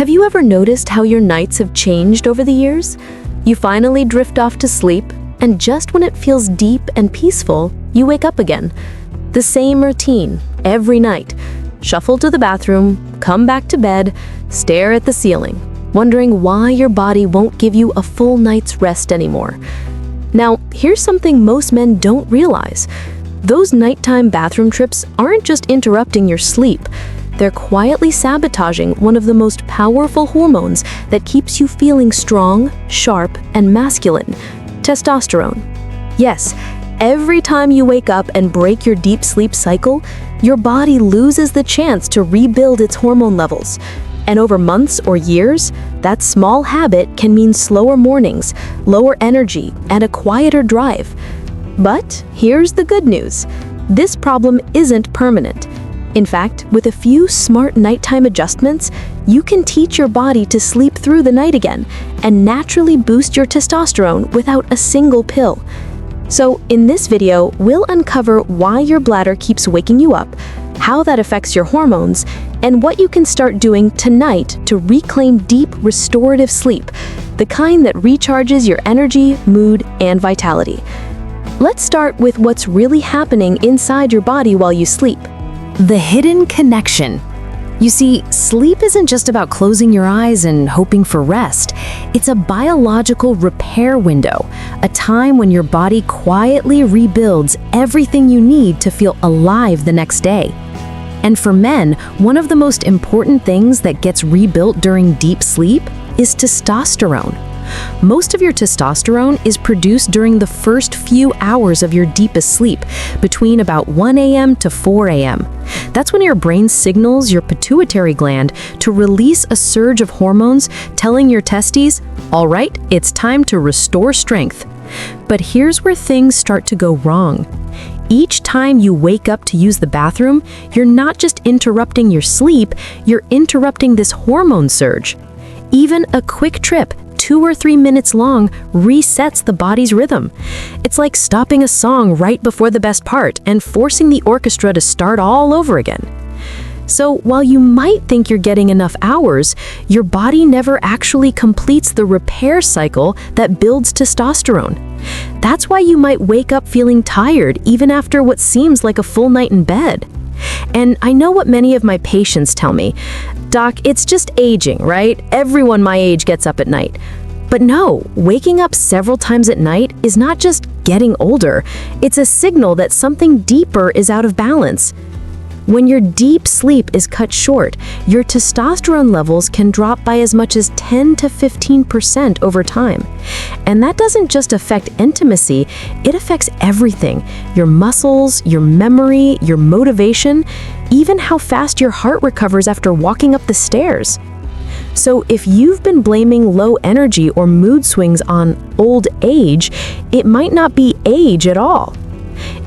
Have you ever noticed how your nights have changed over the years? You finally drift off to sleep, and just when it feels deep and peaceful, you wake up again. The same routine, every night. Shuffle to the bathroom, come back to bed, stare at the ceiling, wondering why your body won't give you a full night's rest anymore. Now, here's something most men don't realize. Those nighttime bathroom trips aren't just interrupting your sleep. They're quietly sabotaging one of the most powerful hormones that keeps you feeling strong, sharp, and masculine: testosterone. Yes, every time you wake up and break your deep sleep cycle, your body loses the chance to rebuild its hormone levels. And over months or years, that small habit can mean slower mornings, lower energy, and a quieter drive. But here's the good news. This problem isn't permanent. In fact, with a few smart nighttime adjustments, you can teach your body to sleep through the night again and naturally boost your testosterone without a single pill. So in this video, we'll uncover why your bladder keeps waking you up, how that affects your hormones, and what you can start doing tonight to reclaim deep, restorative sleep, the kind that recharges your energy, mood, and vitality. Let's start with what's really happening inside your body while you sleep. The hidden connection. You see, sleep isn't just about closing your eyes and hoping for rest. It's a biological repair window, a time when your body quietly rebuilds everything you need to feel alive the next day. And for men, one of the most important things that gets rebuilt during deep sleep is testosterone. Most of your testosterone is produced during the first few hours of your deepest sleep, between about 1 a.m. to 4 a.m. That's when your brain signals your pituitary gland to release a surge of hormones, telling your testes, "All right, it's time to restore strength." But here's where things start to go wrong. Each time you wake up to use the bathroom, you're not just interrupting your sleep, you're interrupting this hormone surge. Even a quick trip, 2 or 3 minutes long, resets the body's rhythm. It's like stopping a song right before the best part and forcing the orchestra to start all over again. So while you might think you're getting enough hours, your body never actually completes the repair cycle that builds testosterone. That's why you might wake up feeling tired even after what seems like a full night in bed. And I know what many of my patients tell me, "Doc, it's just aging, right? Everyone my age gets up at night." But no, waking up several times at night is not just getting older. It's a signal that something deeper is out of balance. When your deep sleep is cut short, your testosterone levels can drop by as much as 10 to 15% over time. And that doesn't just affect intimacy, it affects everything: your muscles, your memory, your motivation, even how fast your heart recovers after walking up the stairs. So if you've been blaming low energy or mood swings on old age, it might not be age at all.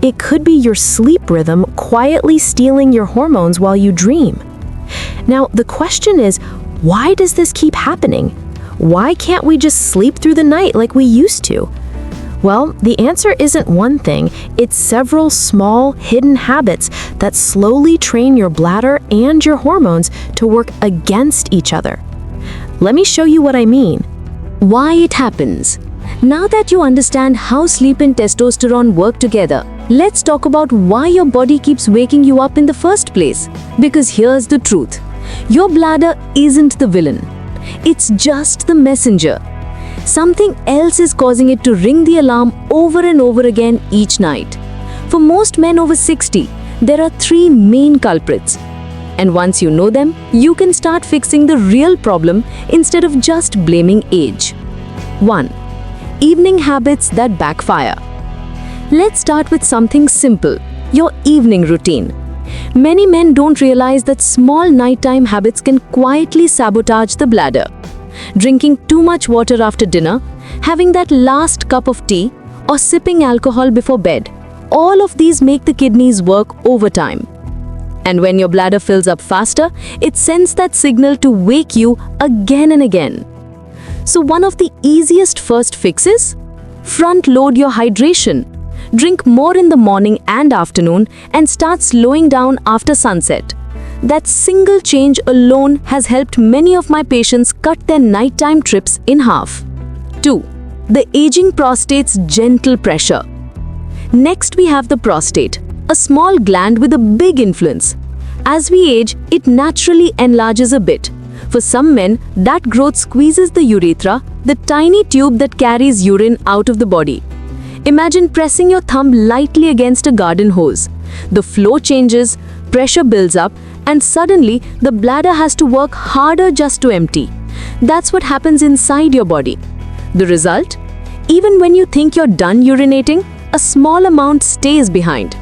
It could be your sleep rhythm quietly stealing your hormones while you dream. Now, the question is, why does this keep happening? Why can't we just sleep through the night like we used to? Well, the answer isn't one thing, it's several small, hidden habits that slowly train your bladder and your hormones to work against each other. Let me show you what I mean. Why it happens. Now that you understand how sleep and testosterone work together, let's talk about why your body keeps waking you up in the first place. Because here's the truth. Your bladder isn't the villain. It's just the messenger. Something else is causing it to ring the alarm over and over again each night. For most men over 60, there are 3 main culprits. And once you know them, you can start fixing the real problem instead of just blaming age. 1. Evening habits that backfire. Let's start with something simple: your evening routine. Many men don't realize that small nighttime habits can quietly sabotage the bladder. Drinking too much water after dinner, having that last cup of tea, or sipping alcohol before bed. All of these make the kidneys work overtime. And when your bladder fills up faster, it sends that signal to wake you again and again. So one of the easiest first fixes? Front load your hydration. Drink more in the morning and afternoon and start slowing down after sunset. That single change alone has helped many of my patients cut their nighttime trips in half. 2. The aging prostate's gentle pressure. Next, we have the prostate, a small gland with a big influence. As we age, it naturally enlarges a bit. For some men, that growth squeezes the urethra, the tiny tube that carries urine out of the body. Imagine pressing your thumb lightly against a garden hose. The flow changes, pressure builds up, and suddenly the bladder has to work harder just to empty. That's what happens inside your body. The result? Even when you think you're done urinating, a small amount stays behind.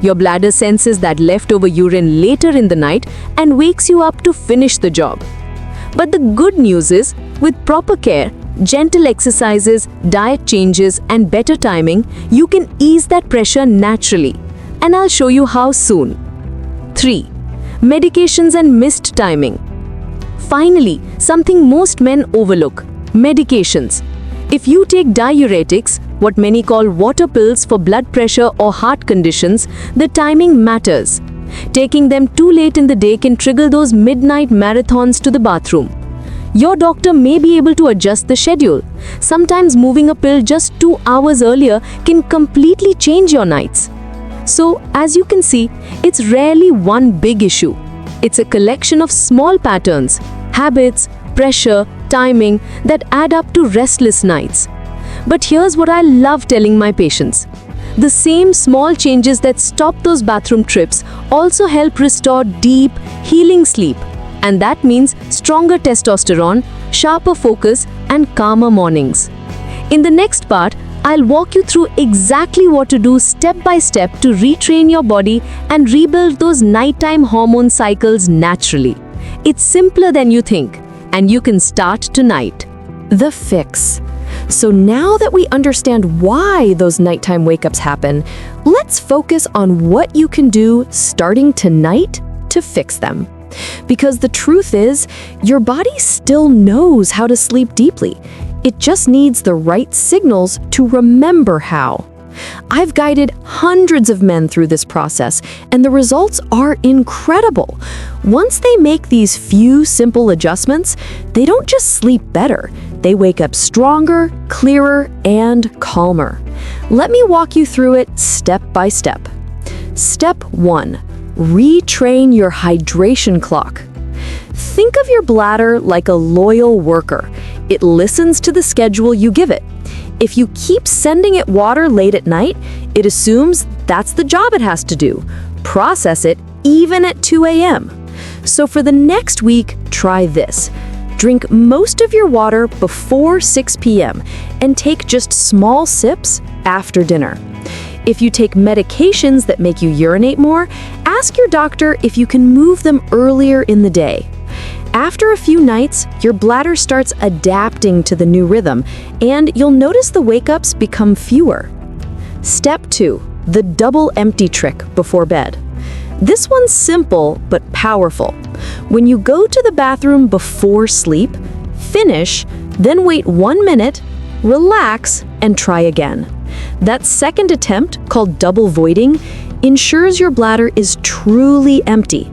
Your bladder senses that leftover urine later in the night and wakes you up to finish the job. But the good news is, with proper care, gentle exercises, diet changes, and better timing, you can ease that pressure naturally. And I'll show you how soon. 3. Medications and missed timing. Finally, something most men overlook: medications. If you take diuretics, what many call water pills for blood pressure or heart conditions, the timing matters. Taking them too late in the day can trigger those midnight marathons to the bathroom. Your doctor may be able to adjust the schedule. Sometimes moving a pill just 2 hours earlier can completely change your nights. So, as you can see, it's rarely one big issue. It's a collection of small patterns, habits, pressure, timing that add up to restless nights. But here's what I love telling my patients. The same small changes that stop those bathroom trips also help restore deep, healing sleep. And that means stronger testosterone, sharper focus, and calmer mornings. In the next part, I'll walk you through exactly what to do step by step to retrain your body and rebuild those nighttime hormone cycles naturally. It's simpler than you think, and you can start tonight. The fix. So now that we understand why those nighttime wake-ups happen, let's focus on what you can do starting tonight to fix them. Because the truth is, your body still knows how to sleep deeply. It just needs the right signals to remember how. I've guided hundreds of men through this process, and the results are incredible. Once they make these few simple adjustments, they don't just sleep better. They wake up stronger, clearer, and calmer. Let me walk you through it step by step. Step 1. Retrain your hydration clock. Think of your bladder like a loyal worker. It listens to the schedule you give it. If you keep sending it water late at night, it assumes that's the job it has to do. Process it even at 2 a.m. So for the next week, try this. Drink most of your water before 6 p.m. and take just small sips after dinner. If you take medications that make you urinate more, ask your doctor if you can move them earlier in the day. After a few nights, your bladder starts adapting to the new rhythm, and you'll notice the wake-ups become fewer. Step 2. The double empty trick before bed. This one's simple but powerful. When you go to the bathroom before sleep, finish, then wait 1 minute, relax, and try again. That second attempt, called double voiding, ensures your bladder is truly empty.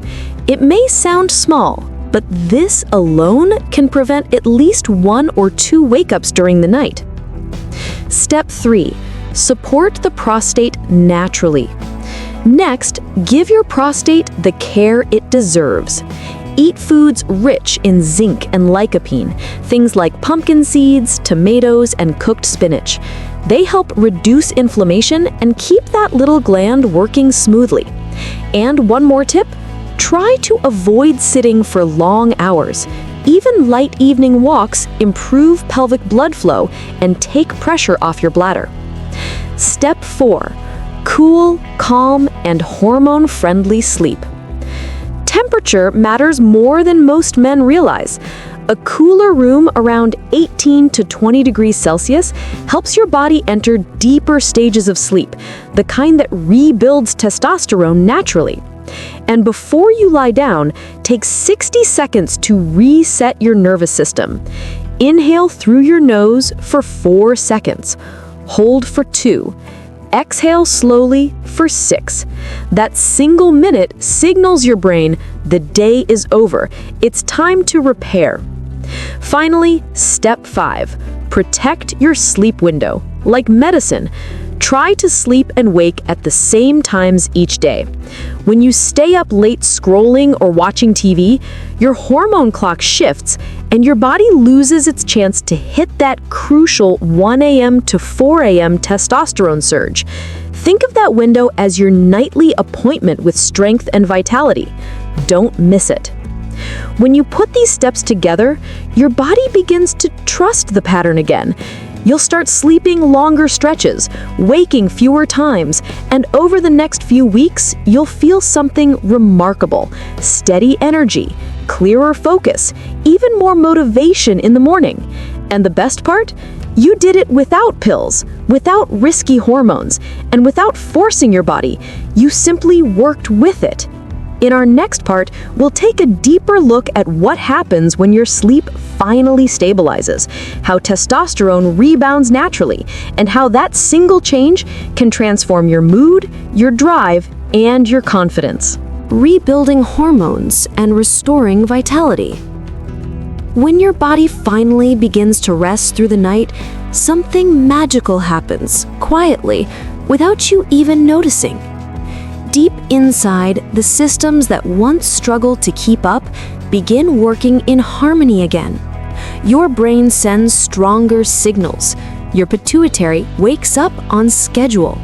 It may sound small, but this alone can prevent at least 1 or 2 wake-ups during the night. Step 3. Support the prostate naturally. Next, give your prostate the care it deserves. Eat foods rich in zinc and lycopene, things like pumpkin seeds, tomatoes, and cooked spinach. They help reduce inflammation and keep that little gland working smoothly. And one more tip, try to avoid sitting for long hours. Even light evening walks improve pelvic blood flow and take pressure off your bladder. Step 4. Cool, calm, and hormone-friendly sleep. Temperature matters more than most men realize. A cooler room around 18 to 20 degrees Celsius helps your body enter deeper stages of sleep, the kind that rebuilds testosterone naturally. And before you lie down, take 60 seconds to reset your nervous system. Inhale through your nose for 4 seconds. Hold for 2. Exhale slowly for 6. That single minute signals your brain the day is over. It's time to repair. Finally, step 5. Protect your sleep window. Like medicine, try to sleep and wake at the same times each day. When you stay up late scrolling or watching TV, your hormone clock shifts and your body loses its chance to hit that crucial 1 a.m. to 4 a.m. testosterone surge. Think of that window as your nightly appointment with strength and vitality. Don't miss it. When you put these steps together, your body begins to trust the pattern again. You'll start sleeping longer stretches, waking fewer times, and over the next few weeks, you'll feel something remarkable: steady energy, clearer focus, even more motivation in the morning. And the best part? You did it without pills, without risky hormones, and without forcing your body. You simply worked with it. In our next part, we'll take a deeper look at what happens when your sleep finally stabilizes, how testosterone rebounds naturally, and how that single change can transform your mood, your drive, and your confidence. Rebuilding hormones and restoring vitality. When your body finally begins to rest through the night, something magical happens, quietly, without you even noticing. Deep inside, the systems that once struggled to keep up begin working in harmony again. Your brain sends stronger signals. Your pituitary wakes up on schedule.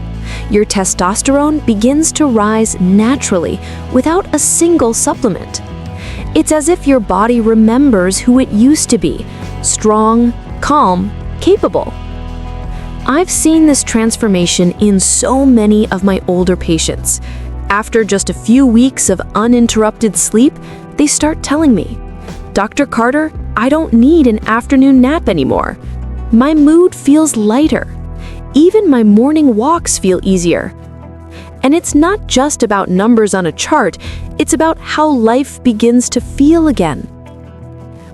Your testosterone begins to rise naturally without a single supplement. It's as if your body remembers who it used to be: strong, calm, capable. I've seen this transformation in so many of my older patients. After just a few weeks of uninterrupted sleep, they start telling me, "Dr. Carter, I don't need an afternoon nap anymore. My mood feels lighter. Even my morning walks feel easier." And it's not just about numbers on a chart, it's about how life begins to feel again.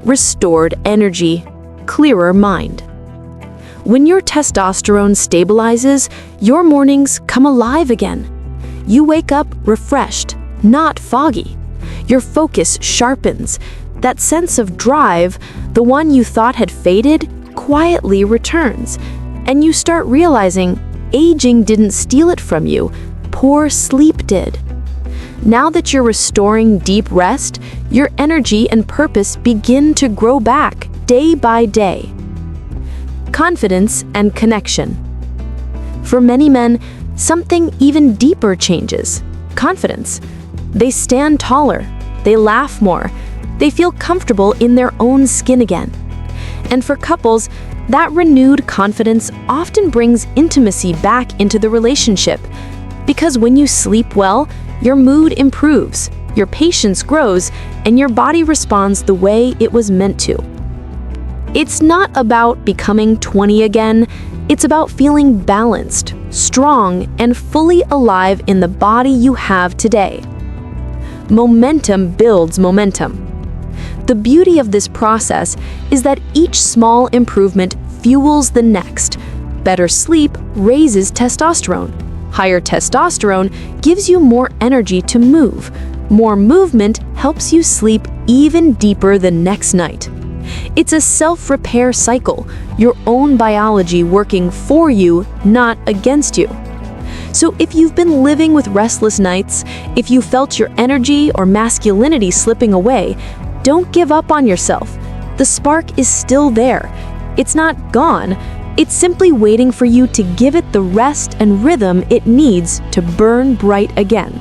Restored energy, clearer mind. When your testosterone stabilizes, your mornings come alive again. You wake up refreshed, not foggy. Your focus sharpens. That sense of drive, the one you thought had faded, quietly returns. And you start realizing aging didn't steal it from you, poor sleep did. Now that you're restoring deep rest, your energy and purpose begin to grow back day by day. Confidence and connection. For many men, something even deeper changes: confidence. They stand taller, they laugh more, they feel comfortable in their own skin again. And for couples, that renewed confidence often brings intimacy back into the relationship. Because when you sleep well, your mood improves, your patience grows, and your body responds the way it was meant to. It's not about becoming 20 again, it's about feeling balanced, strong, and fully alive in the body you have today. Momentum builds momentum. The beauty of this process is that each small improvement fuels the next. Better sleep raises testosterone. Higher testosterone gives you more energy to move. More movement helps you sleep even deeper the next night. It's a self-repair cycle, your own biology working for you, not against you. So if you've been living with restless nights, if you felt your energy or masculinity slipping away, don't give up on yourself. The spark is still there. It's not gone. It's simply waiting for you to give it the rest and rhythm it needs to burn bright again.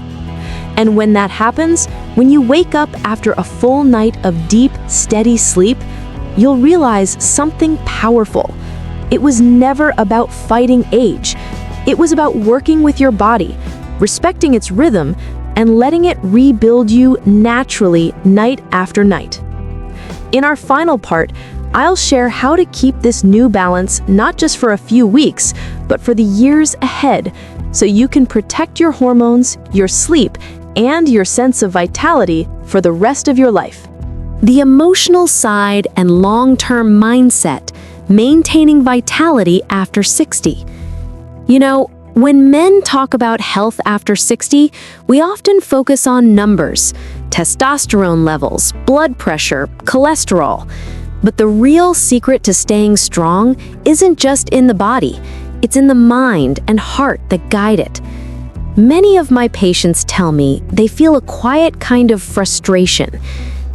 And when that happens, when you wake up after a full night of deep, steady sleep, you'll realize something powerful. It was never about fighting age. It was about working with your body, respecting its rhythm, and letting it rebuild you naturally night after night. In our final part, I'll share how to keep this new balance not just for a few weeks, but for the years ahead, so you can protect your hormones, your sleep, and your sense of vitality for the rest of your life. The emotional side and long-term mindset, maintaining vitality after 60. You know, When men talk about health after 60, we often focus on numbers, testosterone levels, blood pressure, cholesterol. But the real secret to staying strong isn't just in the body, it's in the mind and heart that guide it. Many of my patients tell me they feel a quiet kind of frustration,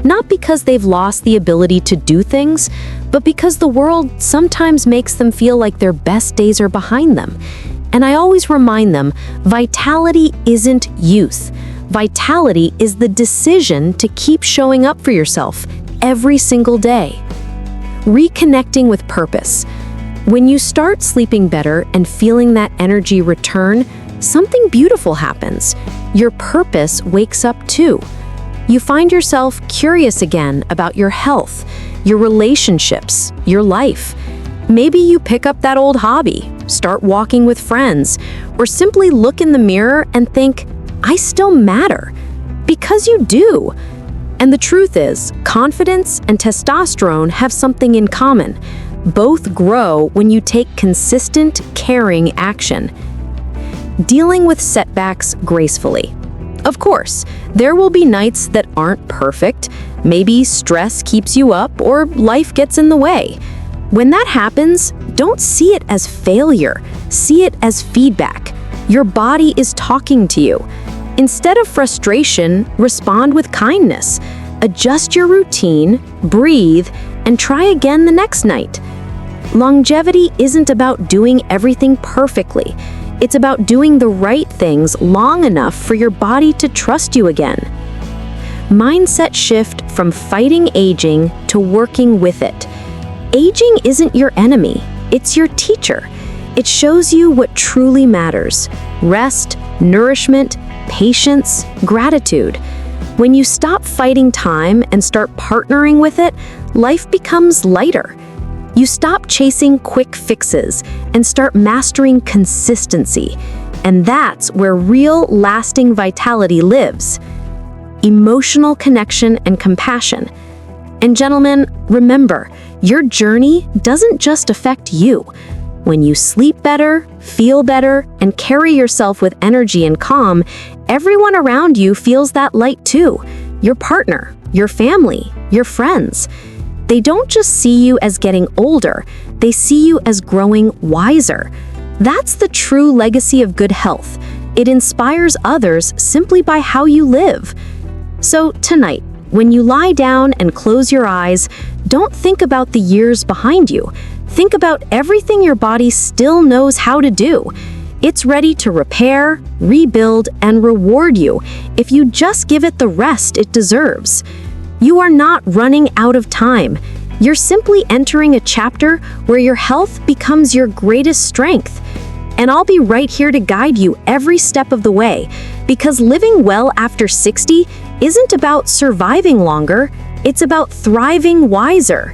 not because they've lost the ability to do things, but because the world sometimes makes them feel like their best days are behind them. And I always remind them, vitality isn't youth. Vitality is the decision to keep showing up for yourself every single day. Reconnecting with purpose. When you start sleeping better and feeling that energy return, something beautiful happens. Your purpose wakes up too. You find yourself curious again about your health, your relationships, your life. Maybe you pick up that old hobby, start walking with friends, or simply look in the mirror and think, I still matter. Because you do. And the truth is, confidence and testosterone have something in common. Both grow when you take consistent, caring action. Dealing with setbacks gracefully. Of course, there will be nights that aren't perfect. Maybe stress keeps you up or life gets in the way. When that happens, don't see it as failure. See it as feedback. Your body is talking to you. Instead of frustration, respond with kindness. Adjust your routine, breathe, and try again the next night. Longevity isn't about doing everything perfectly. It's about doing the right things long enough for your body to trust you again. Mindset shift from fighting aging to working with it. Aging isn't your enemy, it's your teacher. It shows you what truly matters: rest, nourishment, patience, gratitude. When you stop fighting time and start partnering with it, life becomes lighter. You stop chasing quick fixes and start mastering consistency. And that's where real, lasting vitality lives. Emotional connection and compassion. And gentlemen, remember, your journey doesn't just affect you. When you sleep better, feel better, and carry yourself with energy and calm, everyone around you feels that light too. Your partner, your family, your friends. They don't just see you as getting older, they see you as growing wiser. That's the true legacy of good health. It inspires others simply by how you live. So tonight, when you lie down and close your eyes, don't think about the years behind you. Think about everything your body still knows how to do. It's ready to repair, rebuild, and reward you if you just give it the rest it deserves. You are not running out of time. You're simply entering a chapter where your health becomes your greatest strength. And I'll be right here to guide you every step of the way, because living well after 60 isn't about surviving longer, it's about thriving wiser.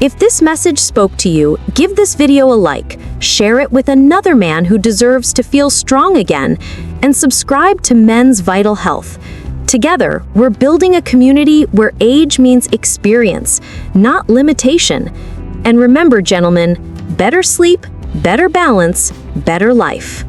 If this message spoke to you, give this video a like, share it with another man who deserves to feel strong again, and subscribe to Men's Vital Health. Together, we're building a community where age means experience, not limitation. And remember, gentlemen, better sleep, better balance, better life.